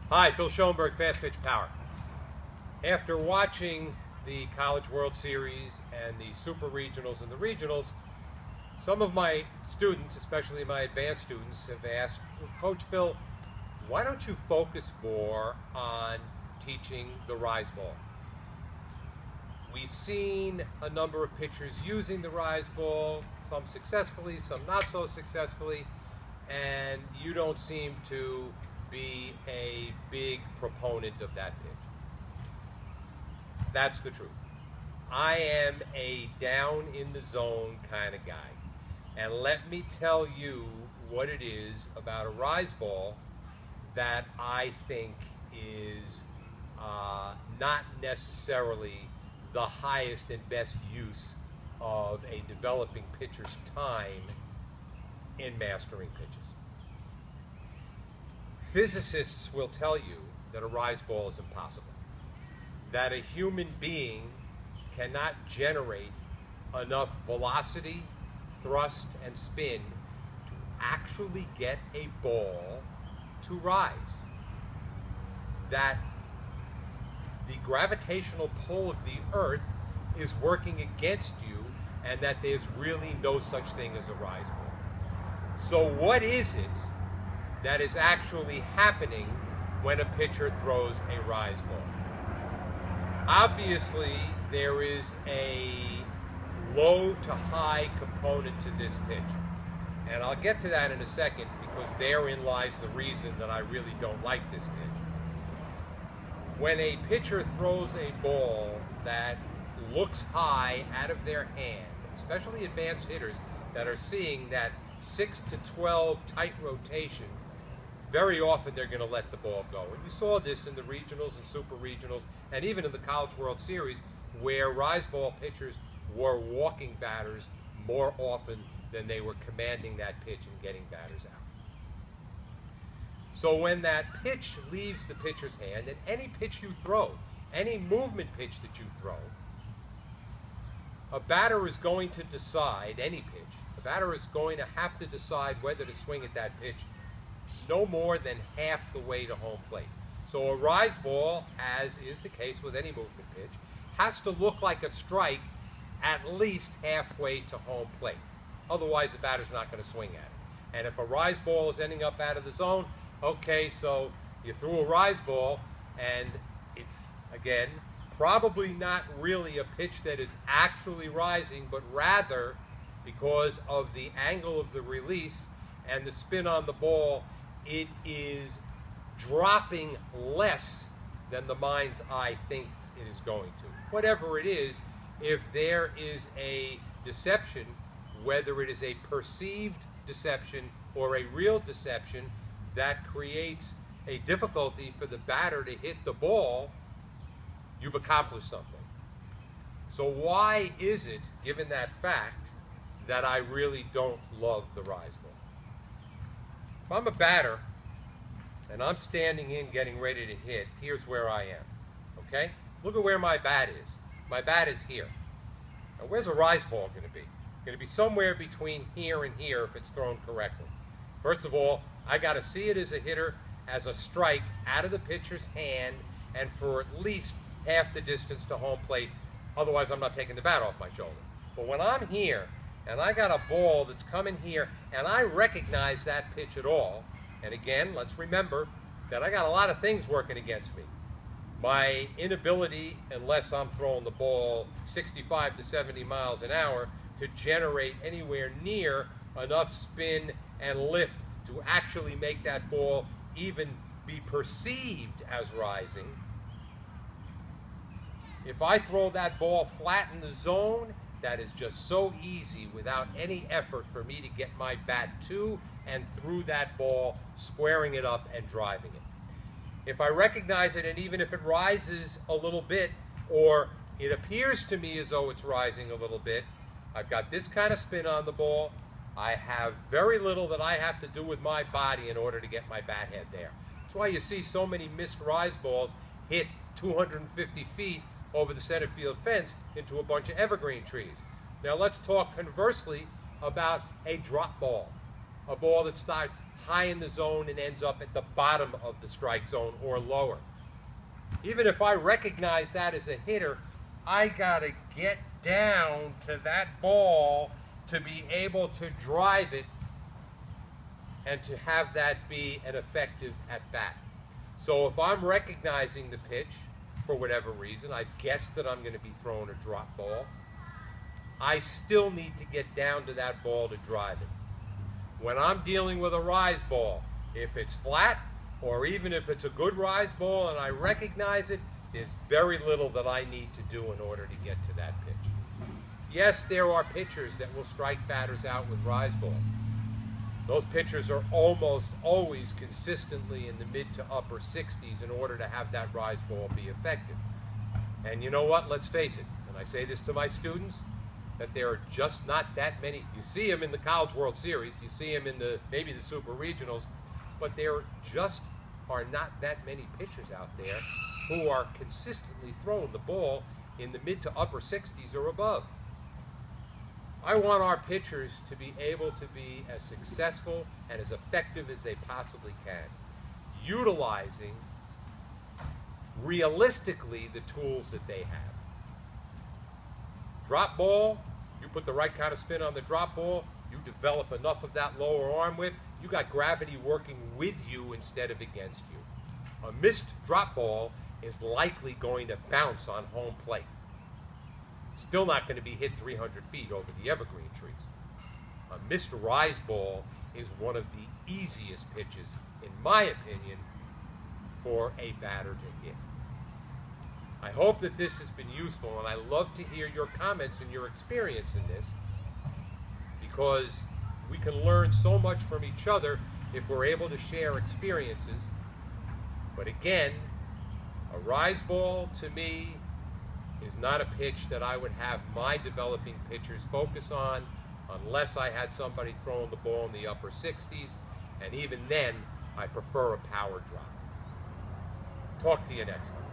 Hi, Phil Schoenberg, Fastpitch Power. After watching the College World Series and the Super Regionals and the Regionals, some of my students, especially my advanced students, have asked, Coach Phil, why don't you focus more on teaching the rise ball? We've seen a number of pitchers using the rise ball, some successfully, some not so successfully, and you don't seem to be a big proponent of that pitch. That's the truth. I am a down in the zone kind of guy. And let me tell you what it is about a rise ball that I think is not necessarily the highest and best use of a developing pitcher's time in mastering pitches. Physicists will tell you that a rise ball is impossible, that a human being cannot generate enough velocity, thrust, and spin to actually get a ball to rise. That the gravitational pull of the earth is working against you and that there's really no such thing as a rise ball. So what is it that is actually happening when a pitcher throws a rise ball? Obviously, there is a low to high component to this pitch. And I'll get to that in a second because therein lies the reason that I really don't like this pitch. When a pitcher throws a ball that looks high out of their hand, especially advanced hitters that are seeing that 6 to 12 tight rotation, very often they're going to let the ball go. And you saw this in the regionals and super regionals and even in the College World Series where rise ball pitchers were walking batters more often than they were commanding that pitch and getting batters out. So when that pitch leaves the pitcher's hand, and any pitch you throw, any movement pitch that you throw, a batter is going to decide, any pitch, a batter is going to have to decide whether to swing at that pitch no more than half the way to home plate. So a rise ball, as is the case with any movement pitch, has to look like a strike at least halfway to home plate. Otherwise, the batter's not going to swing at it. And if a rise ball is ending up out of the zone, okay, so you threw a rise ball, and it's, again, probably not really a pitch that is actually rising, but rather because of the angle of the release and the spin on the ball, it is dropping less than the mind's eye thinks it is going to. Whatever it is, if there is a deception, whether it is a perceived deception or a real deception that creates a difficulty for the batter to hit the ball, you've accomplished something. So why is it, given that fact, that I really don't love the rise ball? If I'm a batter and I'm standing in getting ready to hit, here's where I am, okay? Look at where my bat is. My bat is here. Now where's a rise ball going to be? It's going to be somewhere between here and here if it's thrown correctly. First of all, I got to see it as a hitter as a strike out of the pitcher's hand and for at least half the distance to home plate. Otherwise, I'm not taking the bat off my shoulder. But when I'm here and I got a ball that's coming here and I recognize that pitch at all, and again, let's remember that I got a lot of things working against me. My inability, unless I'm throwing the ball 65 to 70 miles an hour, to generate anywhere near enough spin and lift to actually make that ball even be perceived as rising. If I throw that ball flat in the zone, that is just so easy without any effort for me to get my bat to and through that ball, squaring it up and driving it. If I recognize it, and even if it rises a little bit, or it appears to me as though it's rising a little bit, I've got this kind of spin on the ball. I have very little that I have to do with my body in order to get my bat head there. That's why you see so many missed rise balls hit 250 feet over the center field fence into a bunch of evergreen trees. Now let's talk conversely about a drop ball. a ball that starts high in the zone and ends up at the bottom of the strike zone or lower. Even if I recognize that as a hitter, I gotta get down to that ball to be able to drive it and to have that be an effective at-bat. So if I'm recognizing the pitch, for whatever reason, I've guessed that I'm going to be throwing a drop ball, I still need to get down to that ball to drive it. When I'm dealing with a rise ball, if it's flat, or even if it's a good rise ball and I recognize it, there's very little that I need to do in order to get to that pitch. Yes, there are pitchers that will strike batters out with rise balls. Those pitchers are almost always consistently in the mid to upper 60s in order to have that rise ball be effective. And you know what? Let's face it, and I say this to my students, that there are just not that many. You see them in the College World Series, you see them in maybe the Super Regionals, but there just are not that many pitchers out there who are consistently throwing the ball in the mid to upper 60s or above. I want our pitchers to be able to be as successful and as effective as they possibly can, utilizing realistically the tools that they have. Drop ball, you put the right kind of spin on the drop ball, you develop enough of that lower arm whip, you got gravity working with you instead of against you. A missed drop ball is likely going to bounce on home plate. Still not going to be hit 300 feet over the evergreen trees. A missed rise ball is one of the easiest pitches, in my opinion, for a batter to hit. I hope that this has been useful, and I love to hear your comments and your experience in this, because we can learn so much from each other if we're able to share experiences. But again, a rise ball to me is not a pitch that I would have my developing pitchers focus on unless I had somebody throwing the ball in the upper 60s, and even then, I prefer a power drop. Talk to you next time.